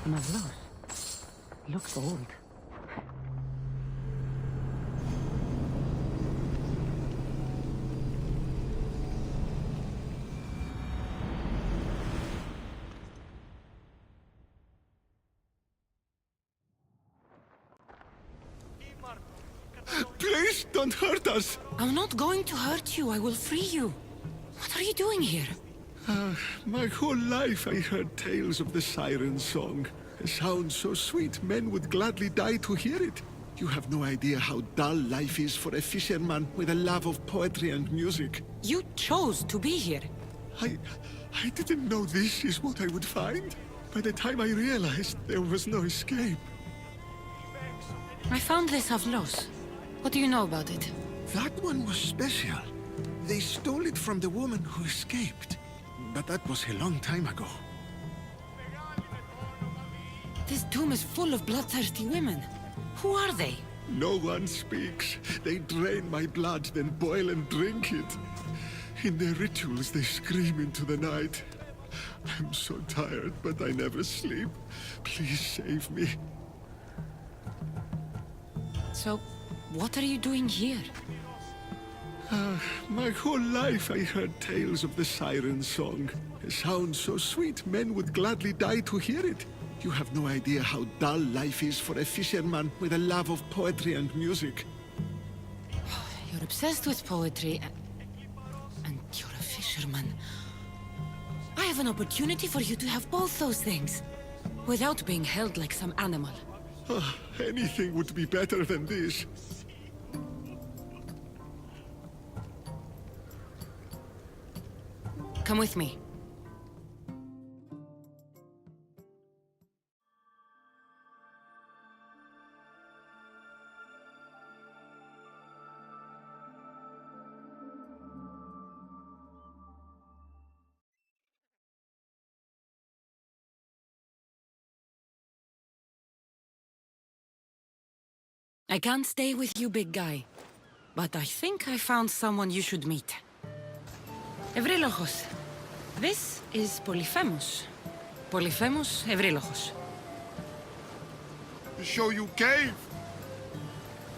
Mavlos. Looks old. Please don't hurt us! I'm not going to hurt you. I will free you. What are you doing here? My whole life I heard tales of the siren song. A sound so sweet, men would gladly die to hear it. You have no idea how dull life is for a fisherman with a love of poetry and music. You chose to be here. I didn't know this is what I would find. By the time I realized, there was no escape. I found this Avlos. What do you know about it? That one was special. They stole it from the woman who escaped. But that was a long time ago. This tomb is full of bloodthirsty women. Who are they? No one speaks. They drain my blood, then boil and drink it. In their rituals, they scream into the night. I'm so tired, but I never sleep. Please save me. So, what are you doing here? My whole life I heard tales of the siren song. A sound so sweet, men would gladly die to hear it. You have no idea how dull life is for a fisherman with a love of poetry and music. You're obsessed with poetry, and you're a fisherman. I have an opportunity for you to have both those things, without being held like some animal. Anything would be better than this. Come with me. I can't stay with you, big guy. But I think I found someone you should meet. Ευρύλοχος. This is Polyphemus. Polyphemus Ευρύλοχος. Show you cave?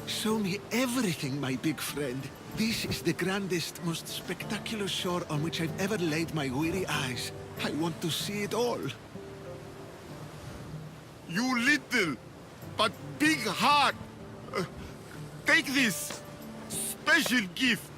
Show me everything, my big friend. This is the grandest, most spectacular shore on which I've ever laid my weary eyes. I want to see it all. You little, but big heart. Take this special gift.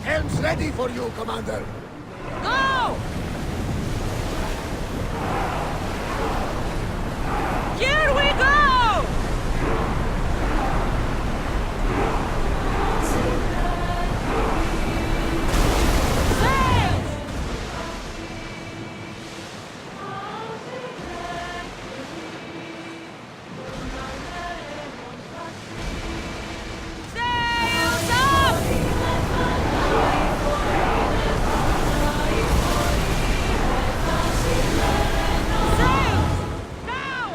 Helm's ready for you, Commander. Go! Here we go! Sail! Sails up! Sails! Now!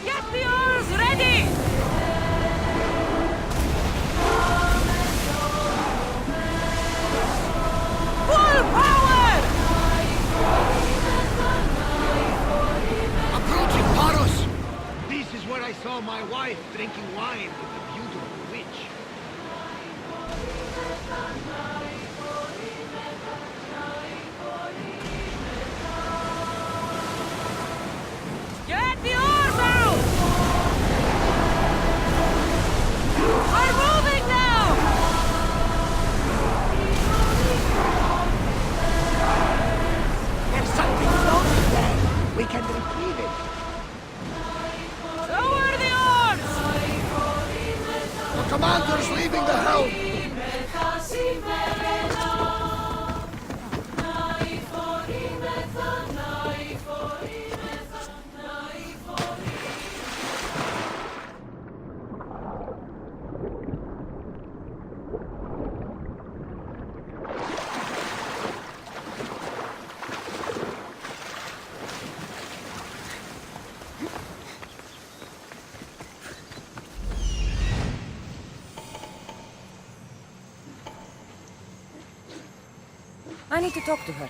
Get the oars ready! Full power! Approaching Paros! This is where I saw my wife drinking wine with the beautiful witch. Get the oars out! We're moving now! There's something floating there. We can retrieve it. Lower the oars! The commander's leaving the helm. I need to talk to her.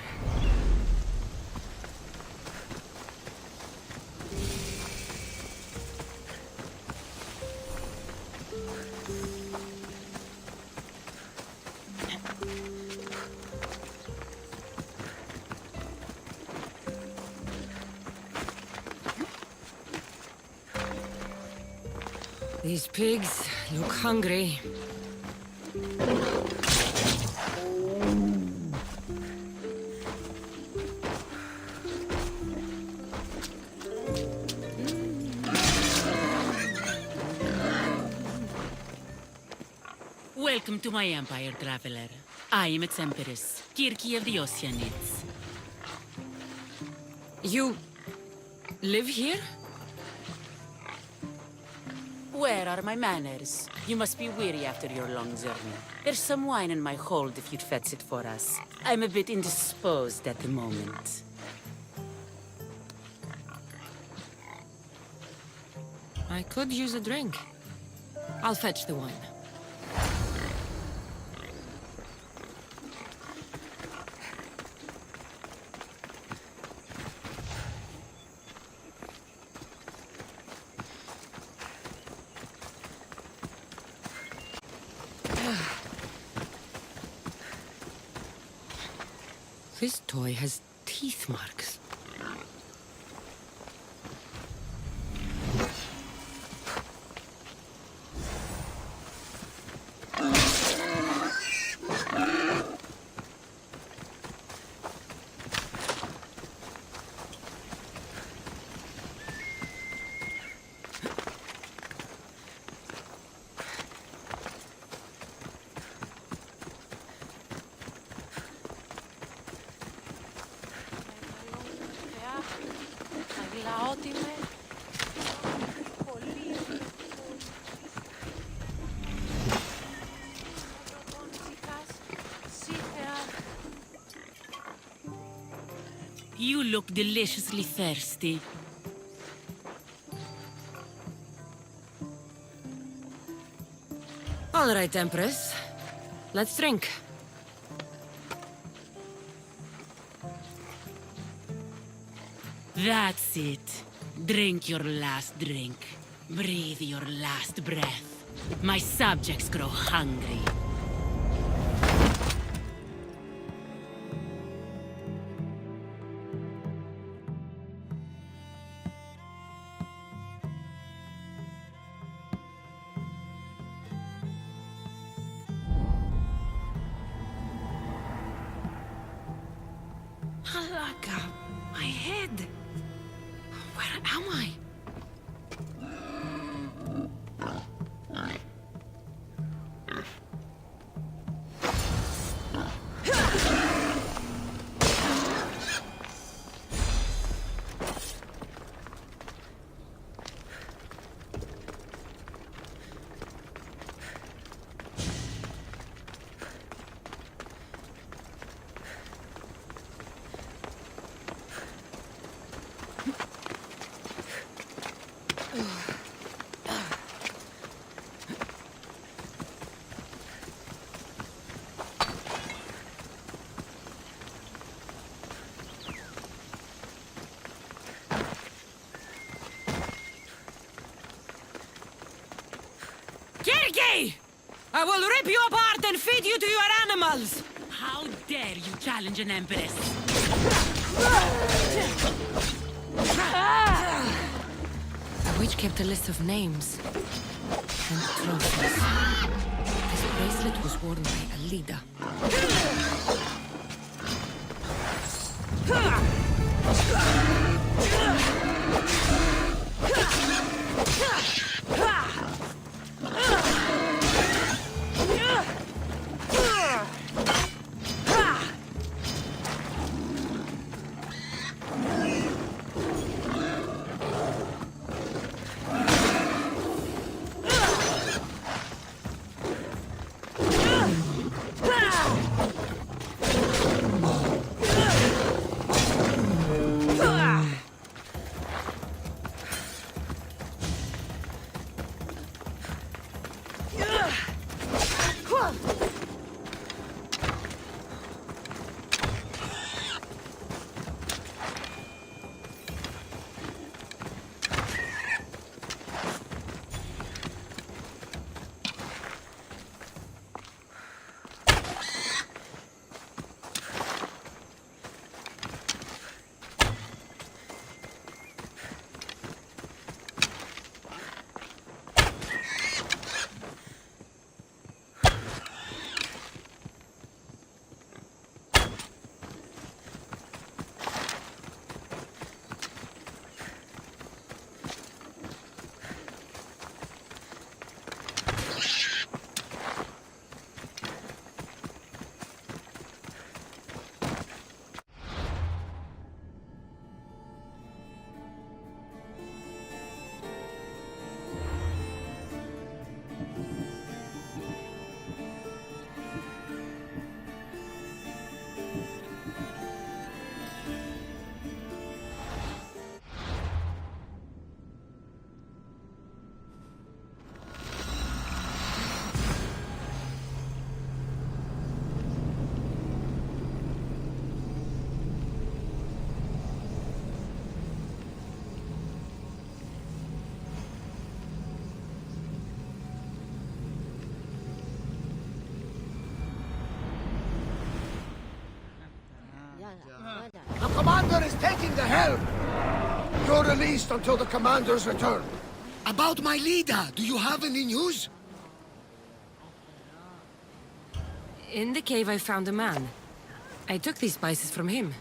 These pigs look hungry. Welcome to my empire, traveler. I am its empress, Kirki of the Oceanids. You live here? Where are my manners? You must be weary after your long journey. There's some wine in my hold if you'd fetch it for us. I'm a bit indisposed at the moment. I could use a drink. I'll fetch the wine. This toy has teeth marks. You look deliciously thirsty. All right, Empress. Let's drink. That's it. Drink your last drink. Breathe your last breath. My subjects grow hungry. Alaka, my head. Where am I? Kirki! I will rip you apart and feed you to your animals! How dare you challenge an empress? The witch kept a list of names and trophies. This bracelet was worn by a leader. The commander is taking the helm! You're released until the commander's return. About my leader, do you have any news? In the cave I found a man. I took these spices from him.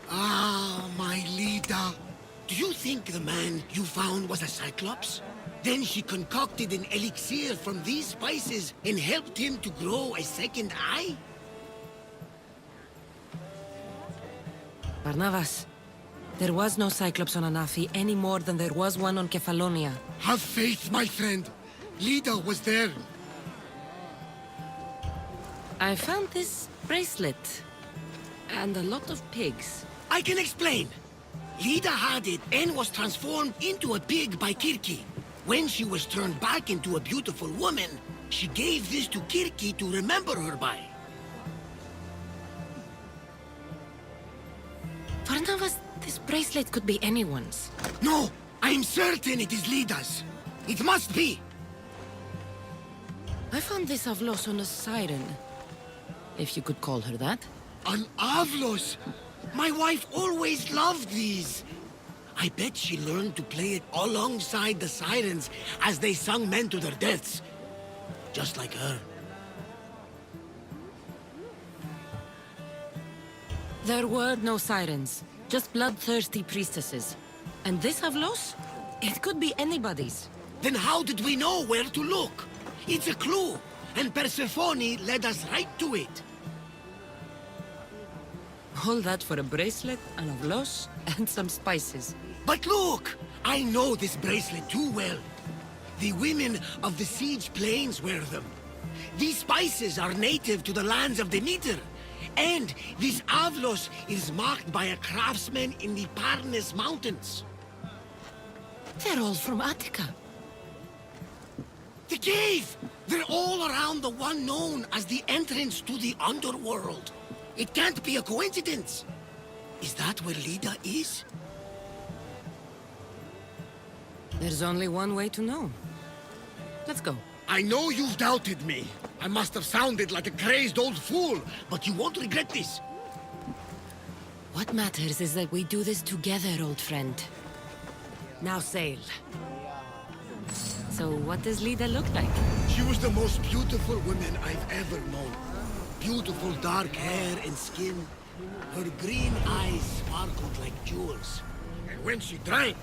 Ah, my leader. Do you think the man you found was a Cyclops? Then she concocted an elixir from these spices and helped him to grow a second eye? Barnabas, there was no Cyclops on Anafi any more than there was one on Kefalonia. Have faith, my friend. Lida was there. I found this bracelet. And a lot of pigs. I can explain. Lida had it and was transformed into a pig by Kirki. When she was turned back into a beautiful woman, she gave this to Kirki to remember her by. Barnabas, this bracelet could be anyone's. No, I'm certain it is Lida's. It must be! I found this Avlos on a siren. If you could call her that. An Avlos! My wife always loved these! I bet she learned to play it alongside the sirens as they sung men to their deaths. Just like her. There were no sirens, just bloodthirsty priestesses. And this Avlos? It could be anybody's. Then how did we know where to look? It's a clue, and Persephone led us right to it. All that for a bracelet, an Avlos, and some spices. But look! I know this bracelet too well. The women of the Siege Plains wear them. These spices are native to the lands of Demeter. And this Avlos is marked by a craftsman in the Parnes Mountains. They're all from Attica. The cave! They're all around the one known as the entrance to the underworld. It can't be a coincidence. Is that where Lida is? There's only one way to know. Let's go. I know you've doubted me. I must have sounded like a crazed old fool, but you won't regret this. What matters is that we do this together, old friend. Now sail. So what does Lida look like? She was the most beautiful woman I've ever known. Beautiful dark hair and skin. Her green eyes sparkled like jewels. And when she drank,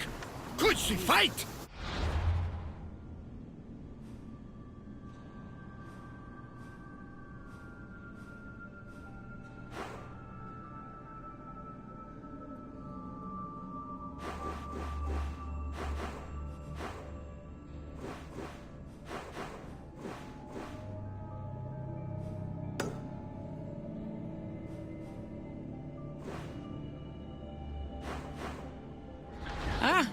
could she fight? Ah,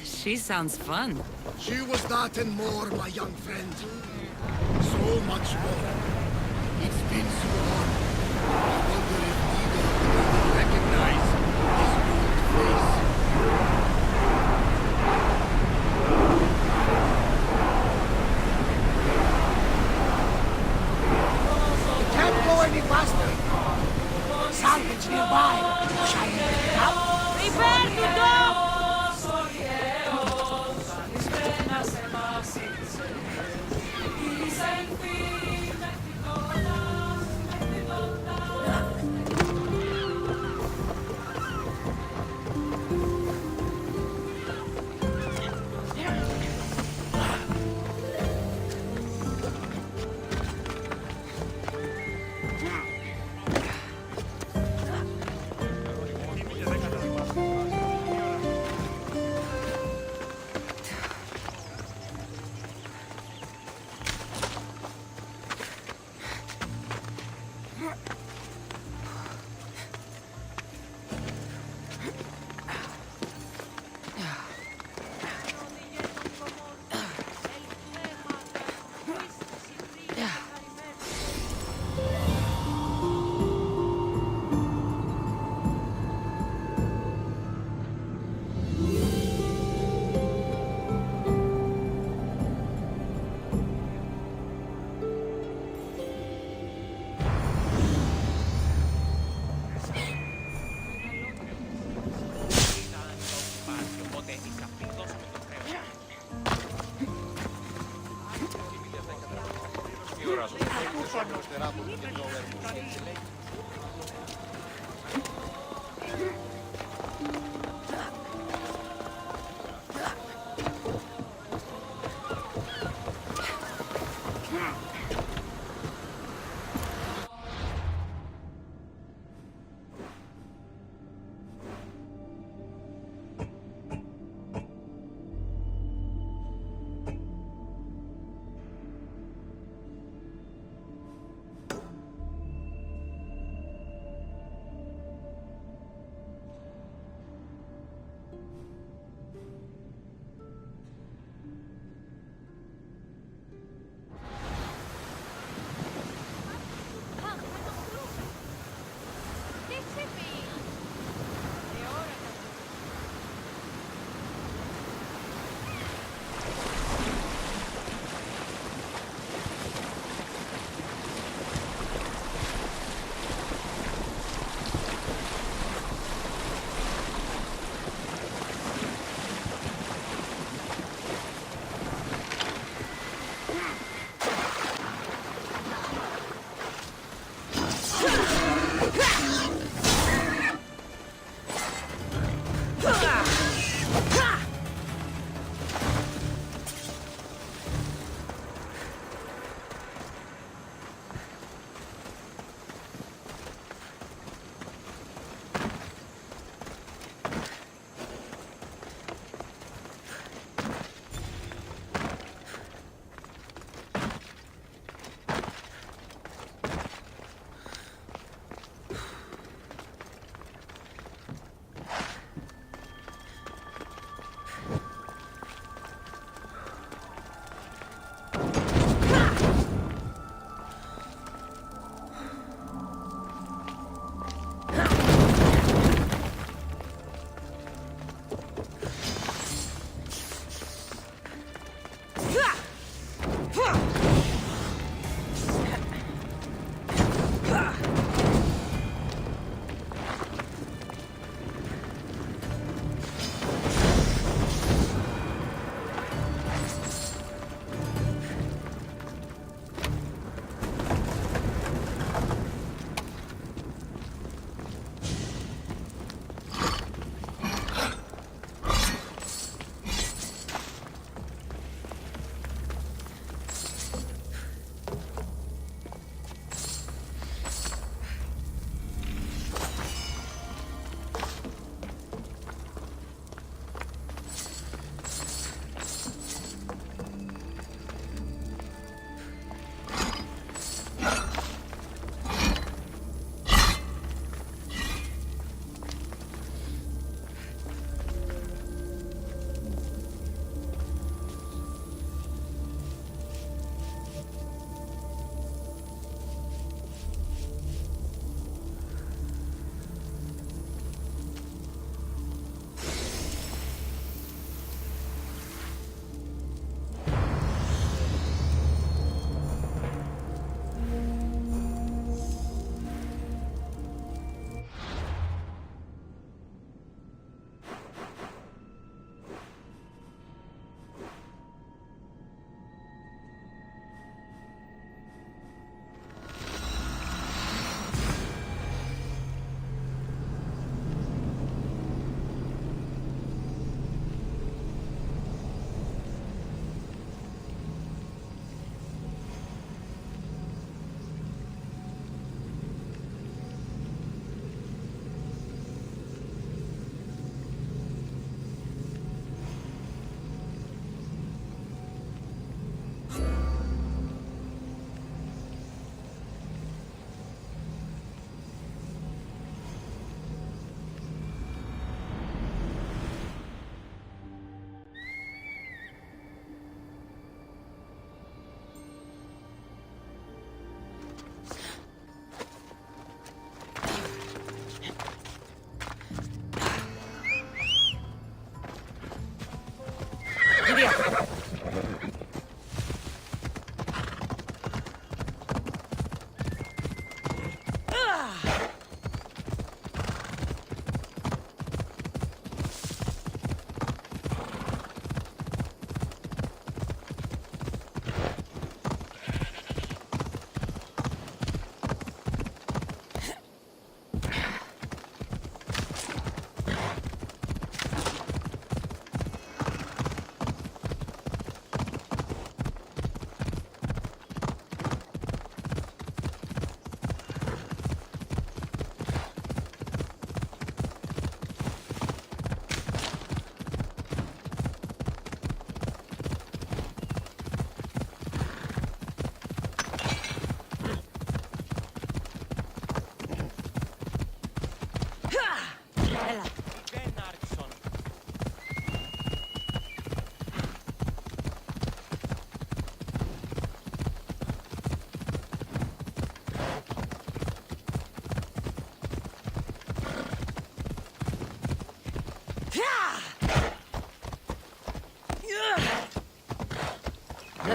she sounds fun. She was that and more, my young friend. So much more. It's been so long. I wonder if Lida will ever recognize his old face. We can't go any faster. Salvage nearby. Shall we pick it up? Prepare to dock!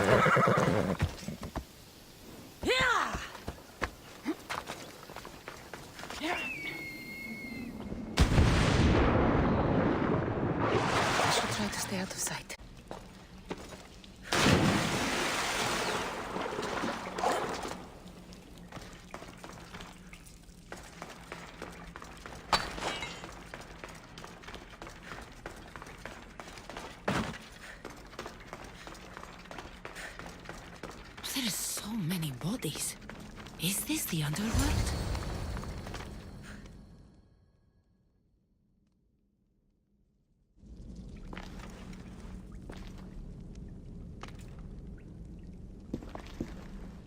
I should try to stay out of sight. There are so many bodies. Is this the underworld?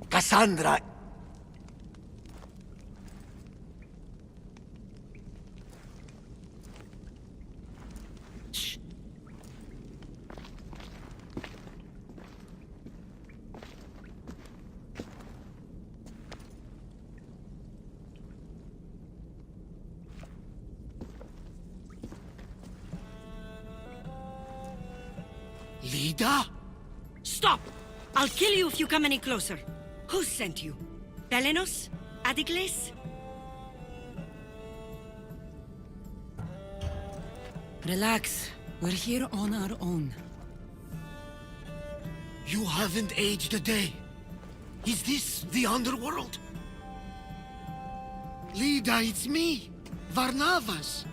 Cassandra. Shh. Lida? Stop! I'll kill you if you come any closer. Who sent you? Belenos? Adigles? Relax. We're here on our own. You haven't aged a day. Is this the underworld? Lida, it's me, Varnavas.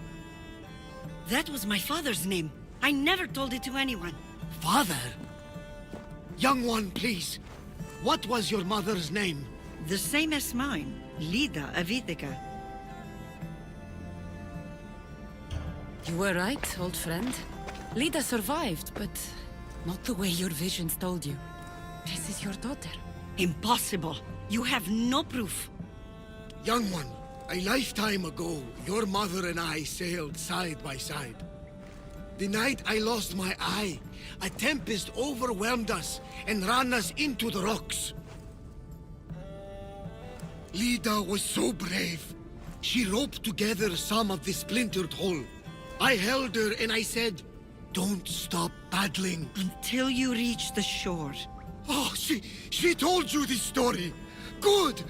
That was my father's name. I never told it to anyone. Father? Young one, please. What was your mother's name? The same as mine. Lida Avitica. You were right, old friend. Lida survived, but not the way your visions told you. This is your daughter. Impossible. You have no proof. Young one, a lifetime ago, your mother and I sailed side by side. The night I lost my eye, a tempest overwhelmed us and ran us into the rocks. Lida was so brave. She roped together some of the splintered hull. I held her and I said, "Don't stop paddling." Until you reach the shore. Oh, she told you this story. Good.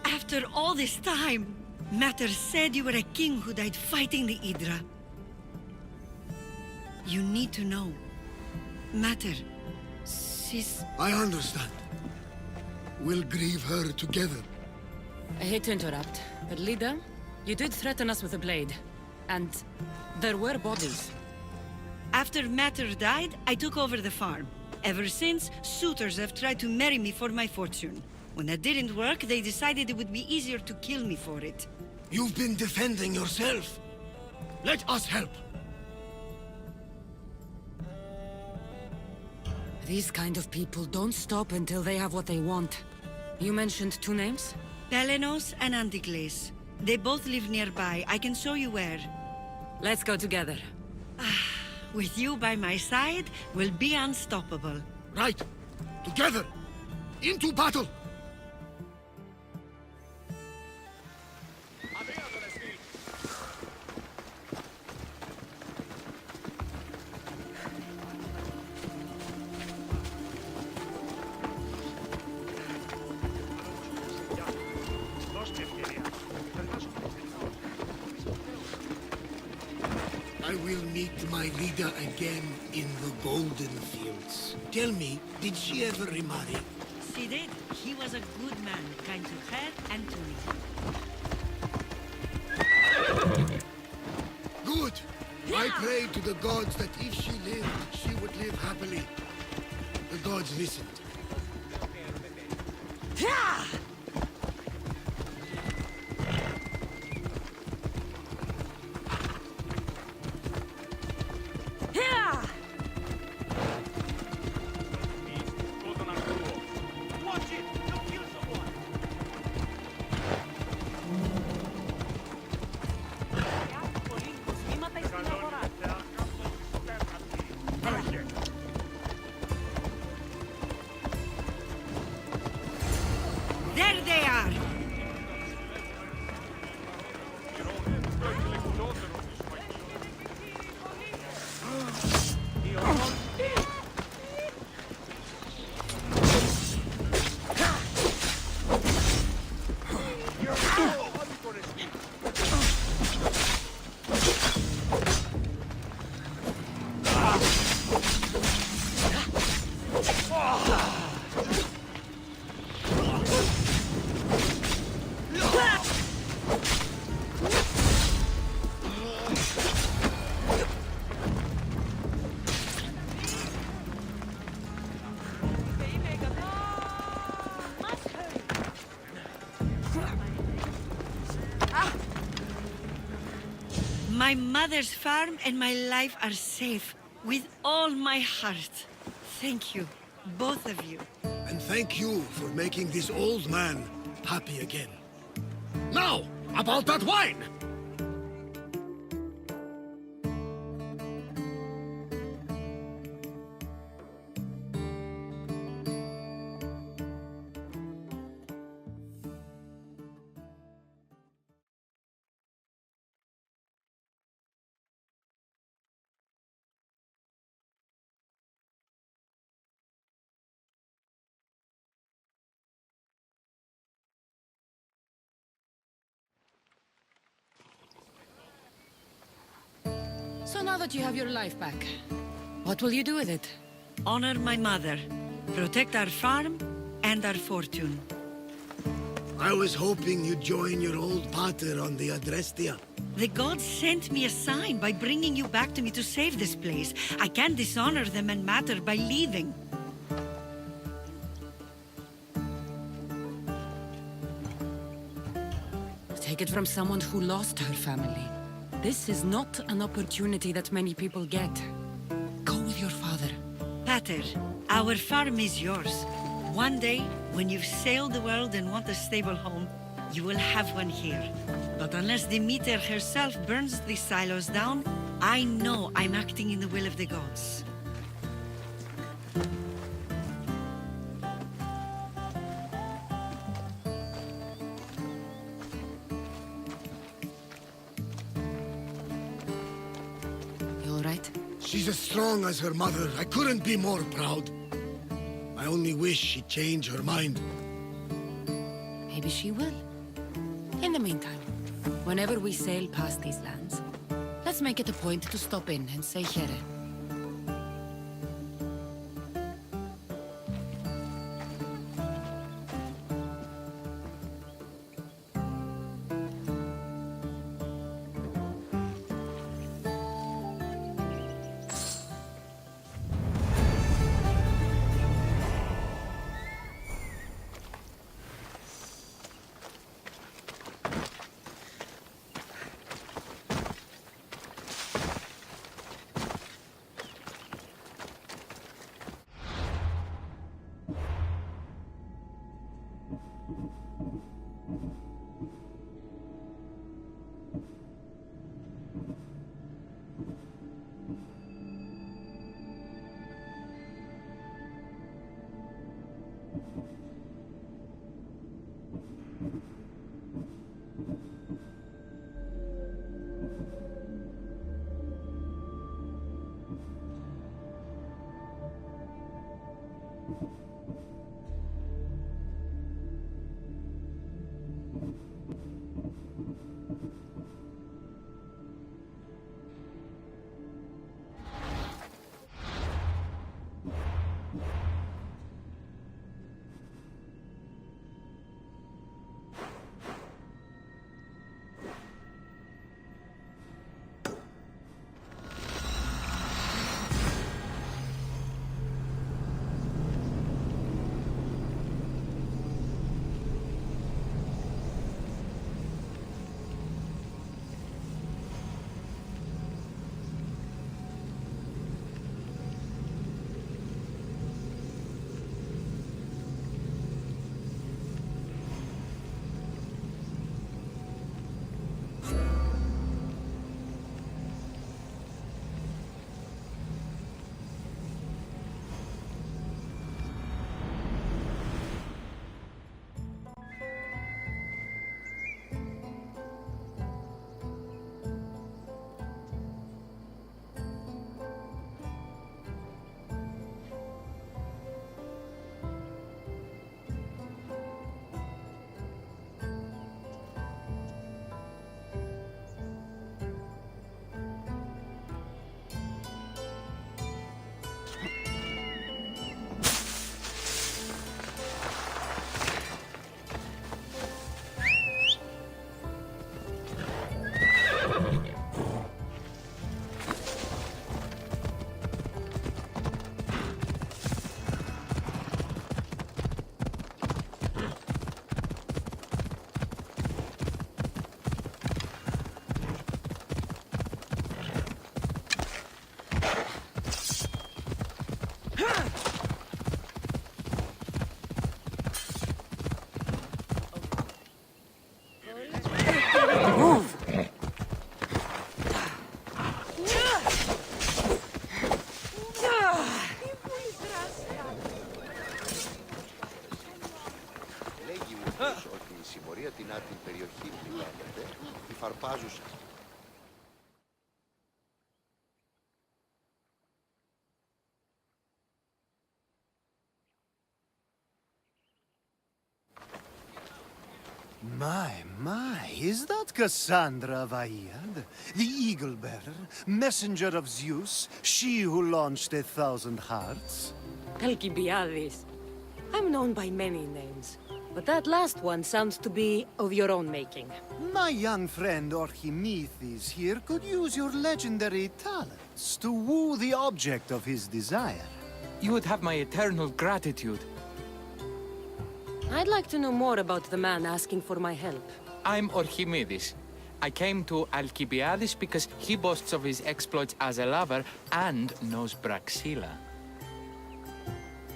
After all this time, Mater said you were a king who died fighting the Hydra. You need to know. Mater, she's... I understand. We'll grieve her together. I hate to interrupt, but Lida, you did threaten us with a blade. And there were bodies. After Mater died, I took over the farm. Ever since, suitors have tried to marry me for my fortune. When that didn't work, they decided it would be easier to kill me for it. You've been defending yourself. Let us help. These kind of people don't stop until they have what they want. You mentioned two names? Belenos and Antigles. They both live nearby. I can show you where. Let's go together. With you by my side, we'll be unstoppable. Right. Together. Into battle. I will meet my Lida again in the Golden Fields. Tell me, did she ever remarry? She did. He was a good man, kind to her and to me. Good. I prayed to the gods that if she lived, she would live happily. The gods listened. There they are! My mother's farm and my life are safe. With all my heart. Thank you, both of you. And thank you for making this old man happy again. Now, about that wine! So now that you have your life back, what will you do with it? Honor my mother. Protect our farm and our fortune. I was hoping you'd join your old pater on the Adrestia. The gods sent me a sign by bringing you back to me to save this place. I can't dishonor them and matter by leaving. Take it from someone who lost her family. This is not an opportunity that many people get. Go with your father. Pater, our farm is yours. One day, when you've sailed the world and want a stable home, you will have one here. But unless Demeter herself burns these silos down, I know I'm acting in the will of the gods. You all right? She's as strong as her mother. I couldn't be more proud. I only wish she'd change her mind. Maybe she will. In the meantime, whenever we sail past these lands, let's make it a point to stop in and say here. Λέγει ούτως ότι η συμμορία την άτιμη περιοχή που λέγεται, η φαρπάζουσα. My, is that Cassandra Vaiad, the Eagle Bearer, messenger of Zeus, she who launched 1,000 hearts? Alcibiades. I'm known by many names, but that last one sounds to be of your own making. My young friend Archimedes here could use your legendary talents to woo the object of his desire. You would have my eternal gratitude. I'd like to know more about the man asking for my help. I'm Archimedes. I came to Alcibiades because he boasts of his exploits as a lover and knows Braxilla.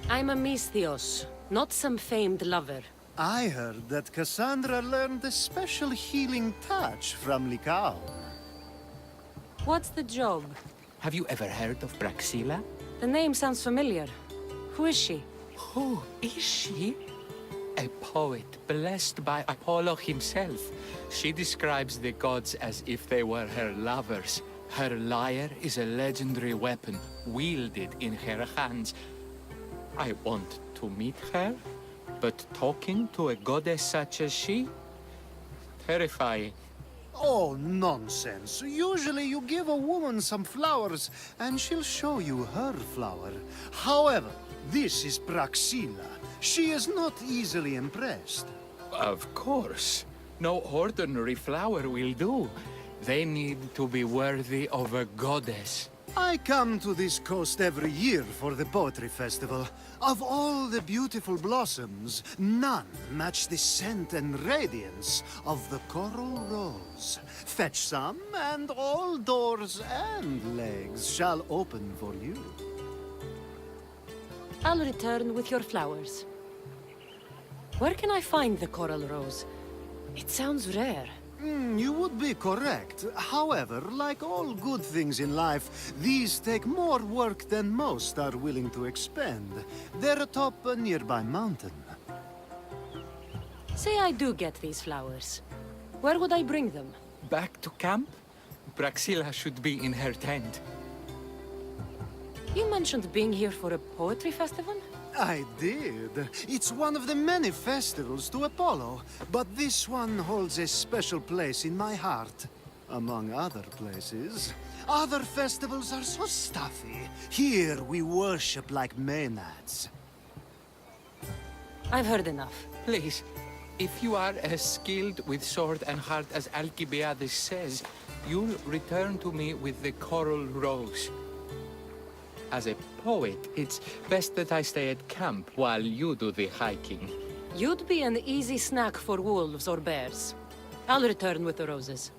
I'm a Misthios, not some famed lover. I heard that Cassandra learned a special healing touch from Lycaon. What's the job? Have you ever heard of Braxilla? The name sounds familiar. Who is she? Who is she? A poet blessed by Apollo himself. She describes the gods as if they were her lovers. Her lyre is a legendary weapon, wielded in her hands. I want to meet her, but talking to a goddess such as she? Terrifying. Oh, nonsense. Usually you give a woman some flowers, and she'll show you her flower. However, this is Braxilla. She is not easily impressed. Of course. No ordinary flower will do. They need to be worthy of a goddess. I come to this coast every year for the Poetry Festival. Of all the beautiful blossoms, none match the scent and radiance of the coral rose. Fetch some, and all doors and legs shall open for you. I'll return with your flowers. Where can I find the coral rose? It sounds rare. You would be correct. However, like all good things in life, these take more work than most are willing to expend. They're atop a nearby mountain. Say I do get these flowers. Where would I bring them? Back to camp? Braxilla should be in her tent. You mentioned being here for a poetry festival? I did. It's one of the many festivals to Apollo, but this one holds a special place in my heart, among other places. Other festivals are so stuffy. Here we worship like Maenads. I've heard enough. Please, if you are as skilled with sword and heart as Alcibiades says, you'll return to me with the coral rose. As a poet, it's best that I stay at camp while you do the hiking. You'd be an easy snack for wolves or bears. I'll return with the roses.